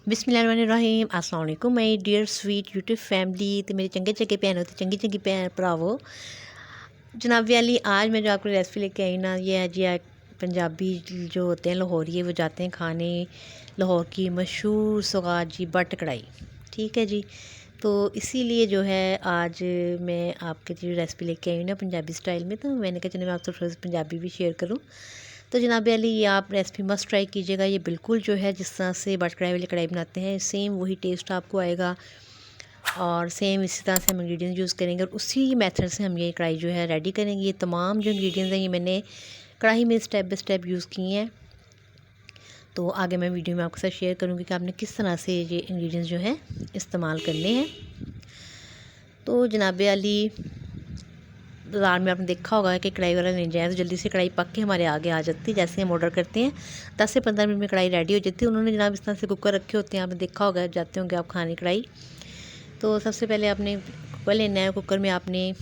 बिस्मिल्लाहिर्रहमानिर्रहीम। अस्सलाम वालेकुम my dear sweet YouTube family. तो मेरे चंगे चंगे भैनों तो चंगी चंगी भैन भरावो जनाब वाली, आज मैं जो आपको रेसिपी लेके आई ना, ये है जी पंजाबी जो होते हैं लाहौरी, वो जाते हैं खाने लाहौर की मशहूर सौगात जी बट कढ़ाई। ठीक है जी। तो इसीलिए जो है आज मैं आपके जो रेसिपी लेके आई हूँ ना पंजाबी स्टाइल में, तो मैंने कहा चलिए मैं आपसे थोड़ा सा पंजाबी भी शेयर करूँ। तो जनाब अली, ये आप रेसिपी मस्ट ट्राई कीजिएगा। ये बिल्कुल जो है जिस तरह से बट कढ़ाई वाली कढ़ाई बनाते हैं सेम वही टेस्ट आपको आएगा, और सेम इसी तरह से हम इंग्रेडिएंट्स यूज़ करेंगे और उसी मेथड से हम ये कढ़ाई जो है रेडी करेंगे। ये तमाम जो इंग्रेडिएंट्स हैं ये मैंने कढ़ाई में स्टेप बाय स्टेप यूज़ किए हैं। तो आगे मैं वीडियो में आपके साथ शेयर करूँगी कि आपने किस तरह से ये इंग्रेडिएंट्स जो हैं इस्तेमाल करने हैं। तो जनाब अली, बाज़ार में आपने देखा होगा कि कढ़ाई वाला ले जाए तो जल्दी से कढ़ाई पक के हमारे आगे आ जाती है। जैसे हम ऑर्डर करते हैं 10 से 15 मिनट में कढ़ाई रेडी हो जाती है। उन्होंने जनाब इस तरह से कुकर रखे होते हैं, आपने देखा होगा, जाते होंगे आप खाने कढ़ाई। तो सबसे पहले आपने कुकर लेना है। कुकर में आपने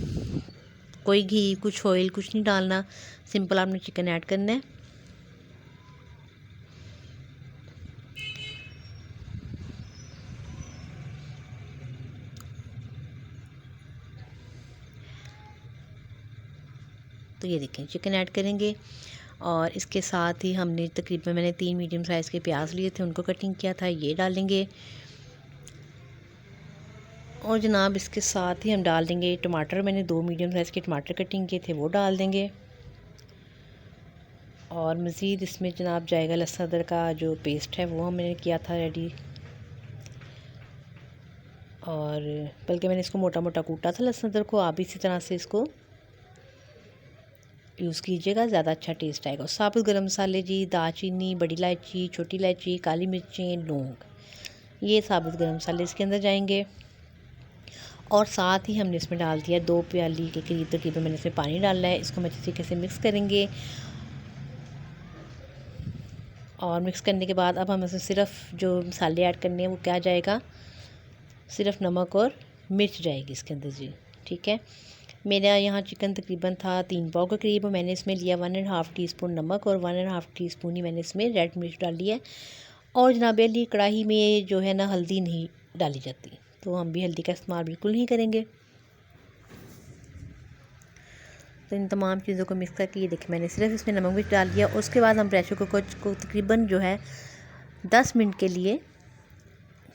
कोई घी, कुछ ऑयल, कुछ नहीं डालना। सिंपल आपने चिकन ऐड करना है। तो ये देखें, चिकन ऐड करेंगे और इसके साथ ही हमने तकरीबन मैंने 3 मीडियम साइज़ के प्याज लिए थे, उनको कटिंग किया था, ये डालेंगे। और जनाब इसके साथ ही हम डाल देंगे टमाटर। मैंने 2 मीडियम साइज़ के टमाटर कटिंग किए थे, वो डाल देंगे। और मज़ीद इसमें जनाब जाएगा लहसुन अदरक का जो पेस्ट है, वो हमने किया था रेडी। और बल्कि मैंने इसको मोटा मोटा कूटा था लहसुन अदरक को। आप इसी तरह से इसको यूज़ कीजिएगा, ज़्यादा अच्छा टेस्ट आएगा। साबुत गरम मसाले जी, दालचीनी, बड़ी इलायची, छोटी इलायची, काली मिर्चें, लौंग, ये साबुत गरम मसाले इसके अंदर जाएंगे। और साथ ही हमने इसमें डाल दिया 2 प्याली के करीब तकरीबन मैंने इसमें पानी डालना है। इसको हम अच्छे तरीके से मिक्स करेंगे। और मिक्स करने के बाद अब हम इसमें सिर्फ जो मसाले ऐड करने हैं वो क्या जाएगा, सिर्फ नमक और मिर्च जाएगी इसके अंदर जी। ठीक है। मेरा यहाँ चिकन तकरीबन था 3 पाव के करीब। मैंने इसमें लिया 1.5 टीस्पून नमक और 1.5 टीस्पून ही मैंने इसमें रेड मिर्च डाली है। और जनाब अली, कढ़ाई में जो है ना हल्दी नहीं डाली जाती, तो हम भी हल्दी का इस्तेमाल बिल्कुल नहीं करेंगे। तो इन तमाम चीज़ों को मिक्स करके ये देखिए मैंने सिर्फ इसमें नमक मिर्च डाल दिया। उसके बाद हम प्रेशर कुकर को तकरीबन जो है 10 मिनट के लिए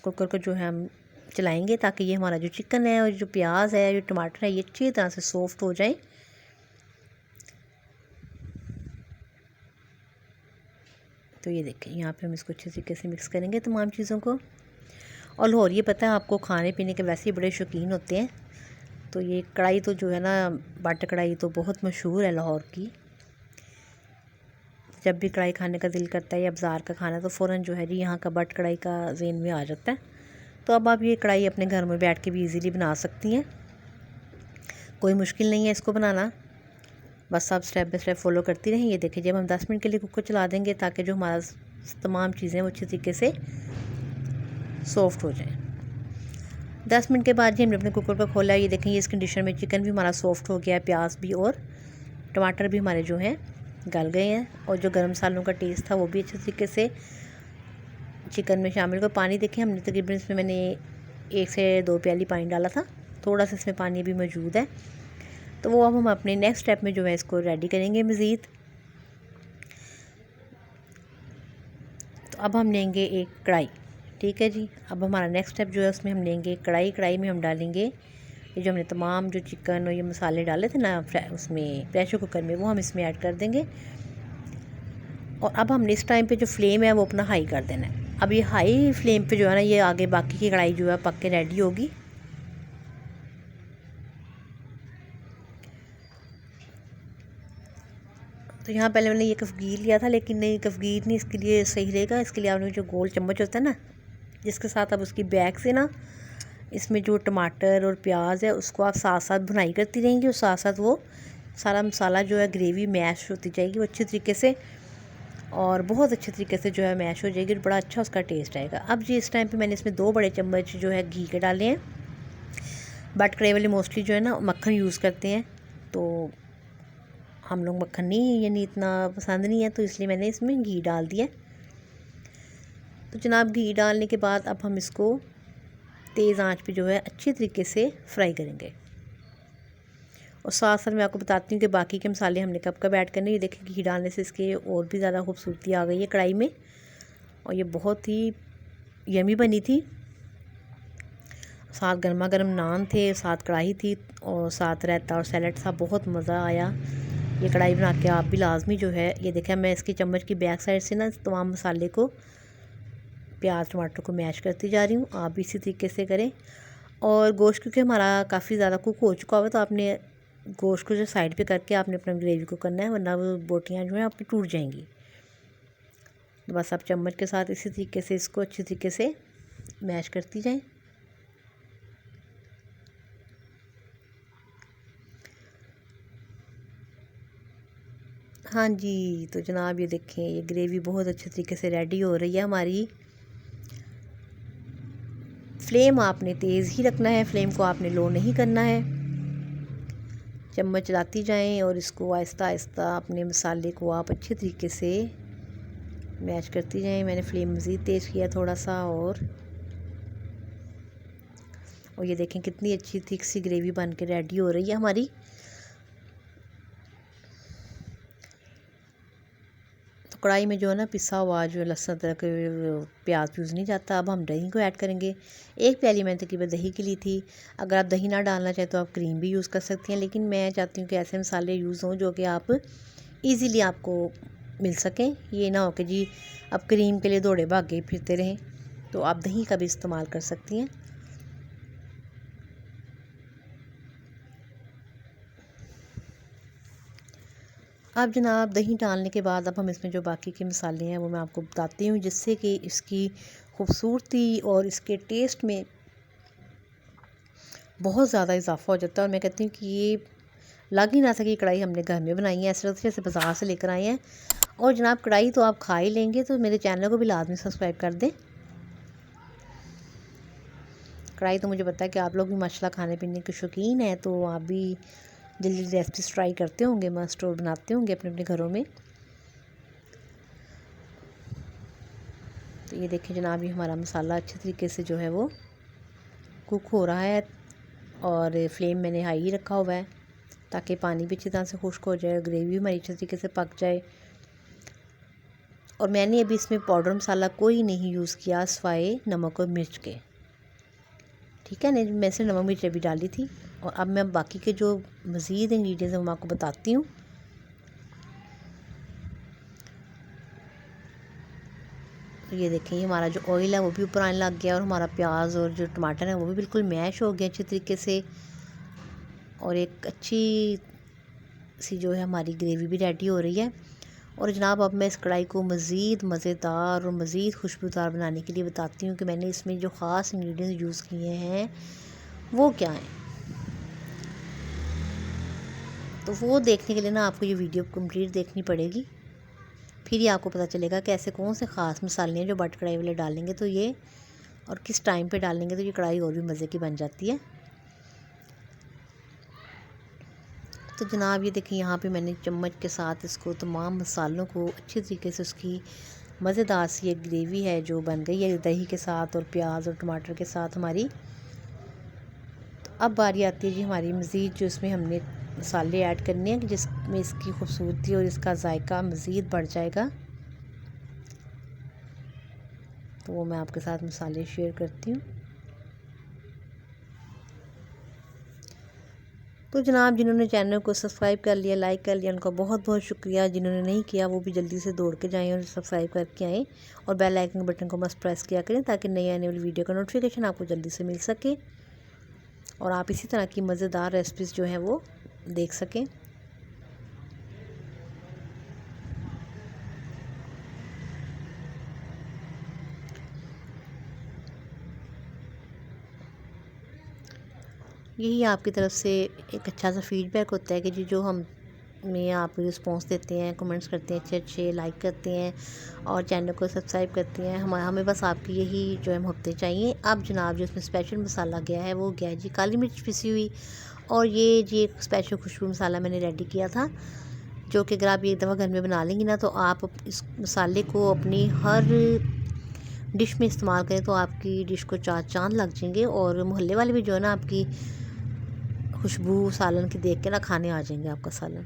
कुकर को जो है हम चलाएंगे, ताकि ये हमारा जो चिकन है और जो प्याज है, जो टमाटर है, ये अच्छी तरह से सॉफ्ट हो जाए। तो ये देखें, यहाँ पे हम इसको अच्छे तरीके से मिक्स करेंगे तमाम चीज़ों को। और लाहौर, ये पता है आपको, खाने पीने के वैसे ही बड़े शौकीन होते हैं। तो ये कढ़ाई तो जो है ना, बट कढ़ाई तो बहुत मशहूर है लाहौर की। जब भी कढ़ाई खाने का दिल करता है या बाज़ार का खाना, तो फ़ौरन जो है जी यहाँ का बट कढ़ाई का ज़हन में आ जाता है। तो अब आप ये कढ़ाई अपने घर में बैठ के भी इजीली बना सकती हैं, कोई मुश्किल नहीं है इसको बनाना। बस आप स्टेप बाय स्टेप फॉलो करती रहें। ये देखिए, जब हम 10 मिनट के लिए कुकर चला देंगे ताकि जो हमारा तमाम चीज़ें वो अच्छी तरीके से सॉफ्ट हो जाएं। 10 मिनट के बाद जी हमने अपने कुकर को खोला। ये देखें, ये इस कंडीशन में चिकन भी हमारा सॉफ्ट हो गया है, प्याज भी और टमाटर भी हमारे जो हैं गल गए हैं। और जो गर्म मसालों का टेस्ट था वो भी अच्छे तरीके से चिकन में शामिल हो। पानी देखें, हमने तकरीबन इसमें मैंने 1 से 2 प्याली पानी डाला था, थोड़ा सा इसमें पानी भी मौजूद है। तो वो अब हम अपने नेक्स्ट स्टेप में जो है इसको रेडी करेंगे मज़ीद। तो अब हम लेंगे एक कढ़ाई। ठीक है जी। अब हमारा नेक्स्ट स्टेप जो है उसमें हम लेंगे कढ़ाई। कढ़ाई में हम डालेंगे ये जो हमने तमाम जो चिकन और ये मसाले डाले थे ना उसमें प्रेशर कुकर में, वो हम इसमें ऐड कर देंगे। और अब हमने इस टाइम पे जो फ्लेम है वो अपना हाई कर देना है। अब ये हाई फ्लेम पे जो है ना, ये आगे बाकी की कढ़ाई जो है पक के रेडी होगी। तो यहाँ पहले मैंने ये कफ़गीर लिया था, लेकिन नहीं, कफ़गीर नहीं इसके लिए सही रहेगा। इसके लिए आपने जो गोल चम्मच होता है ना, जिसके साथ आप उसकी बैक से ना इसमें जो टमाटर और प्याज है उसको आप साथ साथ भुनाई करती रहेंगी, और साथ साथ वो सारा मसाला जो है ग्रेवी मैश होती जाएगी वो अच्छी तरीके से, और बहुत अच्छे तरीके से जो है मैश हो जाएगी और बड़ा अच्छा उसका टेस्ट आएगा। अब जी इस टाइम पे मैंने इसमें 2 बड़े चम्मच जो है घी के डाले हैं। बट कढ़ाई वाले मोस्टली जो है ना मक्खन यूज़ करते हैं, तो हम लोग मक्खन नहीं, यानी इतना पसंद नहीं है, तो इसलिए मैंने इसमें घी डाल दिया। तो जनाब घी डालने के बाद अब हम इसको तेज़ आंच पे जो है अच्छी तरीके से फ्राई करेंगे। और साथ साथ मैं आपको बताती हूँ कि बाकी के मसाले हमने कब कब ऐड करने। ये देखिए घी डालने से इसके और भी ज़्यादा खूबसूरती आ गई है कढ़ाई में, और ये बहुत ही यमी बनी थी। साथ गर्मा गर्म नान थे, साथ कढ़ाई थी और साथ रायता और सैलड था। बहुत मज़ा आया। ये कढ़ाई बना के आप भी लाजमी जो है, ये देखा मैं इसकी चम्मच की बैक साइड से ना तमाम मसाले को, प्याज टमाटर को मैश करती जा रही हूँ। आप भी इसी तरीके से करें। और गोश्त क्योंकि हमारा काफ़ी ज़्यादा कुक हो चुका हुआ, तो आपने गोश्त को जो साइड पे करके आपने अपना ग्रेवी को करना है, वरना वो बोटियाँ जो हैं आपकी टूट जाएंगी। तो बस आप चम्मच के साथ इसी तरीके से इसको अच्छी तरीके से मैश करती जाएं। हाँ जी, तो जनाब ये देखें ये ग्रेवी बहुत अच्छे तरीके से रेडी हो रही है हमारी। फ्लेम आपने तेज़ ही रखना है, फ्लेम को आपने लो नहीं करना है। चम्मच चलाती जाएं और इसको आहिस्ता आहिस्ता अपने मसाले को आप अच्छे तरीके से मैश करती जाएं। मैंने फ्लेम मज़ीद तेज़ किया थोड़ा सा, और ये देखें कितनी अच्छी थिक सी ग्रेवी बन के रेडी हो रही है हमारी। तो कढ़ाई में जो है ना पिसा हुआ जो लहसुन अदरक प्याज फ्यूज़ नहीं जाता। अब हम दही को ऐड करेंगे। एक प्याली मैंने तकरीबन दही की ली थी। अगर आप दही ना डालना चाहें तो आप क्रीम भी यूज़ कर सकती हैं, लेकिन मैं चाहती हूँ कि ऐसे मसाले यूज़ हों जो कि आप ईज़िली आपको मिल सकें। ये ना हो कि जी अब क्रीम के लिए दौड़े भागे फिरते रहें। तो आप दही का भी इस्तेमाल कर सकती हैं। अब जनाब दही डालने के बाद अब हम इसमें जो बाकी के मसाले हैं वो मैं आपको बताती हूँ, जिससे कि इसकी खूबसूरती और इसके टेस्ट में बहुत ज़्यादा इजाफा हो जाता है। और मैं कहती हूँ कि ये लग ही ना सके कढ़ाई हमने घर में बनाई है, ऐसे लगता है जैसे बाज़ार से लेकर आए हैं। और जनाब कढ़ाई तो आप खा ही लेंगे, तो मेरे चैनल को भी लाजमी सब्सक्राइब कर दें। कढ़ाई तो मुझे पता है कि आप लोग भी माशाल्लाह खाने पीने के शौकीन हैं, तो आप भी जल्दी जल्दी रेसिपीज़ ट्राई करते होंगे, मस्ट और बनाते होंगे अपने अपने घरों में। तो ये देखिए जनाब ये हमारा मसाला अच्छे तरीके से जो है वो कुक हो रहा है, और फ्लेम मैंने हाई ही रखा हुआ है ताकि पानी भी अच्छी तरह से खुश्क हो जाए, ग्रेवी भी हमारी अच्छे तरीके से पक जाए। और मैंने अभी इसमें पाउडर मसाला कोई नहीं यूज़ किया सिवाय नमक और मिर्च के, ठीक है ना। मैं से नमक मिर्च भी डाली थी। और अब मैं बाकी के जो मज़ीद इंग्रेडिएंट्स हैं वो मैं आपको बताती हूँ। तो ये देखें हमारा जो ऑयल है वो भी ऊपर आने लग गया, और हमारा प्याज और जो टमाटर है वो भी बिल्कुल मैश हो गया अच्छी तरीके से, और एक अच्छी सी जो है हमारी ग्रेवी भी रेडी हो रही है। और जनाब अब मैं इस कढ़ाई को मज़ीद मज़ेदार और मज़ीद खुशबूदार बनाने के लिए बताती हूँ कि मैंने इसमें जो ख़ास इंग्रेडिएंट्स यूज़ किए हैं वो क्या हैं। तो वो देखने के लिए ना आपको ये वीडियो कंप्लीट देखनी पड़ेगी, फिर ही आपको पता चलेगा कि ऐसे कौन से ख़ास मसाले हैं जो बट कढ़ाई वाले डालेंगे तो ये, और किस टाइम पे डालेंगे तो ये कढ़ाई और भी मज़े की बन जाती है। तो जनाब ये देखिए यहाँ पे मैंने चम्मच के साथ इसको तमाम मसालों को अच्छी तरीके से उसकी मज़ेदार सी एक ग्रेवी है जो बन गई है दही के साथ और प्याज और टमाटर के साथ हमारी। तो अब बारी आती है जी हमारी मज़ीद जो इसमें हमने मसाले ऐड करने हैं, जिसमें इसकी खूबसूरती और इसका जायका मज़ीद बढ़ जाएगा। तो वो मैं आपके साथ मसाले शेयर करती हूँ। तो जनाब जिन्होंने चैनल को सब्सक्राइब कर लिया, लाइक कर लिया, उनका बहुत बहुत शुक्रिया। जिन्होंने नहीं किया वो भी जल्दी से दौड़ के जाएं और सब्सक्राइब करके आएँ, और बेल आइकन बटन को मस्त प्रेस किया करें ताकि नई आने वाली वीडियो का नोटिफिकेशन आपको जल्दी से मिल सके, और आप इसी तरह की मज़ेदार रेसिपीज़ जो हैं वो देख सकें। यही आपकी तरफ से एक अच्छा सा फीडबैक होता है कि जी जो हम में आप रिस्पॉन्स देते हैं, कमेंट्स करते हैं अच्छे अच्छे, लाइक करते हैं और चैनल को सब्सक्राइब करते हैं। हमें बस आपकी यही जो है मोहब्बतें चाहिए। अब जनाब जो इसमें स्पेशल मसाला गया है वो गया है जी काली मिर्च पिसी हुई, और ये जी एक स्पेशल खुशबू मसाला मैंने रेडी किया था, जो कि अगर आप एक दफ़ा घर में बना लेंगी ना तो आप इस मसाले को अपनी हर डिश में इस्तेमाल करें तो आपकी डिश को चार चांद लग जाएंगे, और मोहल्ले वाले भी जो है ना आपकी खुशबू सालन की देख के ना खाने आ जाएंगे आपका सालन।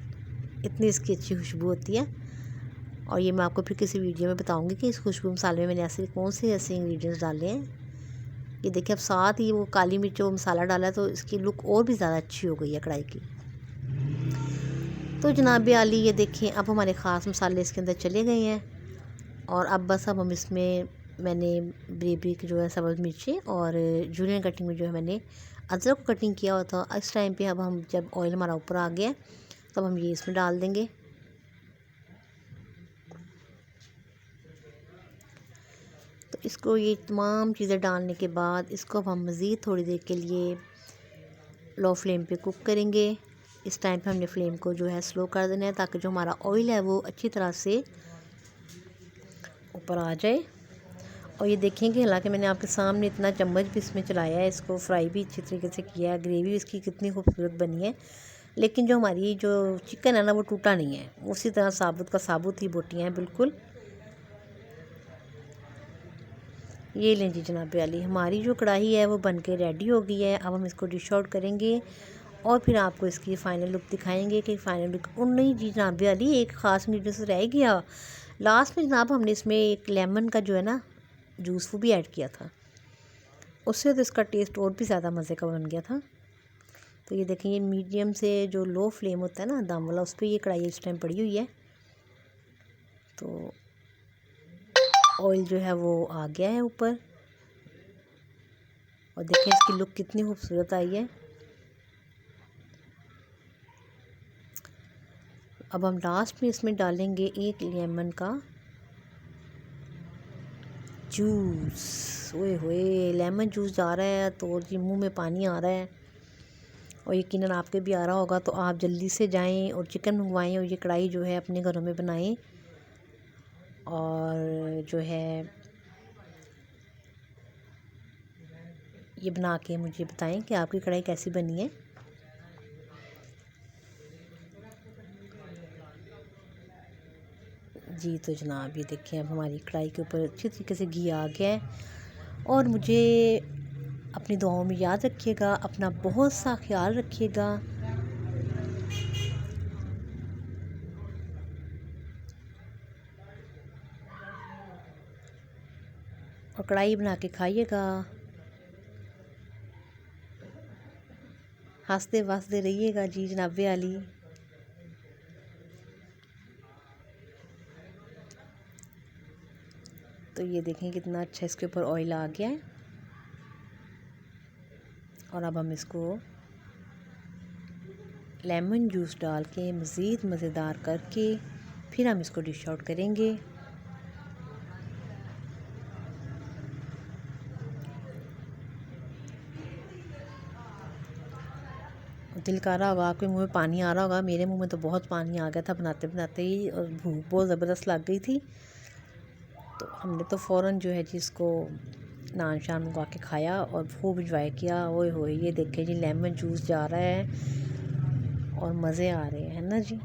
इतनी इसकी अच्छी खुशबू होती है। और ये मैं आपको फिर किसी वीडियो में बताऊंगी कि इस खुशबू मसाले में मैंने ऐसे कौन से ऐसे इंग्रेडिएंट्स डाले हैं। ये देखिए अब साथ ही वो काली मिर्च और मसाला डाला है तो इसकी लुक और भी ज़्यादा अच्छी हो गई है कढ़ाई की। तो जनाब आली ये देखें अब हमारे ख़ास मसाले इसके अंदर चले गए हैं। और अब बस अब हम इसमें मैंने बारीक जो है सब्ज़ मिर्ची और जूलियन कटिंग में जो है मैंने अदरक को कटिंग किया हुआ था। इस टाइम पे अब हम जब ऑयल हमारा ऊपर आ गया तब हम ये इसमें डाल देंगे। तो इसको ये तमाम चीज़ें डालने के बाद इसको अब हम मज़ीद थोड़ी देर के लिए लो फ्लेम पे कुक करेंगे। इस टाइम पे हमने फ्लेम को जो है स्लो कर देना है ताकि जो हमारा ऑयल है वो अच्छी तरह से ऊपर आ जाए। और ये देखेंगे हालांकि मैंने आपके सामने इतना चम्मच भी इसमें चलाया है, इसको फ्राई भी अच्छी तरीके से किया है, ग्रेवी इसकी कितनी खूबसूरत बनी है, लेकिन जो हमारी जो चिकन है ना वो टूटा नहीं है, उसी तरह साबुत का साबुत ही बोटियाँ हैं बिल्कुल। ये लें जी जनाब वाली, हमारी जो कढ़ाई है वो बन के रेडी हो गई है। अब हम इसको डिश आउट करेंगे और फिर आपको इसकी फ़ाइनल लुक दिखाएंगे कि फ़ाइनल लुक। और नहीं जी जनाब वाली, एक ख़ास इंग्रेडिएंट्स रह गया लास्ट में जनाब, हमने इसमें एक लेमन का जो है ना जूस वो भी ऐड किया था, उससे तो इसका टेस्ट और भी ज़्यादा मज़े का बन गया था। तो ये देखें ये मीडियम से जो लो फ्लेम होता है ना दम वाला, उस पर ये कढ़ाई इस टाइम पड़ी हुई है। तो ऑयल जो है वो आ गया है ऊपर और देखें इसकी लुक कितनी खूबसूरत आई है। अब हम लास्ट में इसमें डालेंगे एक लेमन का जूस। ओए होए लेमन जूस जा रहा है तो जी मुंह में पानी आ रहा है, और यकीनन आपके भी आ रहा होगा। तो आप जल्दी से जाएं और चिकन मंगवाएं और ये कढ़ाई जो है अपने घरों में बनाएं, और जो है ये बना के मुझे बताएं कि आपकी कढ़ाई कैसी बनी है। जी तो जनाब ये देखिए अब हमारी कढ़ाई के ऊपर अच्छी तरीके से घी आ गया है। और मुझे अपनी दुआओं में याद रखिएगा, अपना बहुत सा ख्याल रखिएगा। और कढ़ाई बना के खाइएगा, हंसते वसते रहिएगा जी जनाब वाली। तो ये देखें कितना अच्छा इसके ऊपर ऑयल आ गया है। और अब हम इसको लेमन जूस डाल के मज़ीद मज़ेदार करके फिर हम इसको डिश आउट करेंगे। दिल कर रहा होगा, आपके मुंह में पानी आ रहा होगा, मेरे मुंह में तो बहुत पानी आ गया था बनाते बनाते ही, और भूख बहुत ज़बरदस्त लग गई थी। तो हमने तो फ़ौरन जो है जी इसको नान शान मंगवा के खाया और खूब इंजॉय किया। ओए होए ये देखें जी लेमन जूस जा रहा है और मज़े आ रहे हैं ना जी।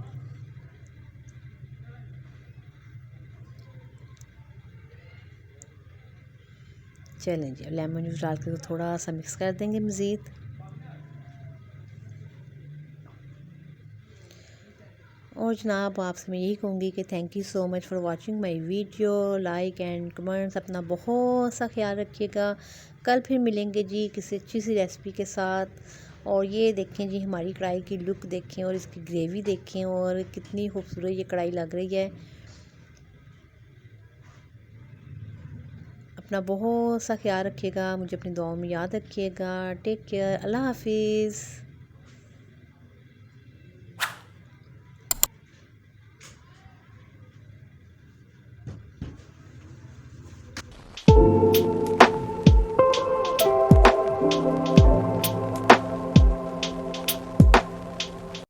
चलें जी लेमन जूस डाल के तो थोड़ा सा मिक्स कर देंगे मज़ीद। और जनाब आपसे मैं यही कहूँगी कि thank you so much for watching my video, like and comments, अपना बहुत सा ख्याल रखिएगा। कल फिर मिलेंगे जी किसी अच्छी सी रेसिपी के साथ। और ये देखें जी हमारी कढ़ाई की लुक देखें और इसकी ग्रेवी देखें और कितनी खूबसूरत ये कढ़ाई लग रही है। अपना बहुत सा ख्याल रखिएगा, मुझे अपनी दुआओं में याद रखिएगा। टेक केयर, अल्लाह हाफिज़।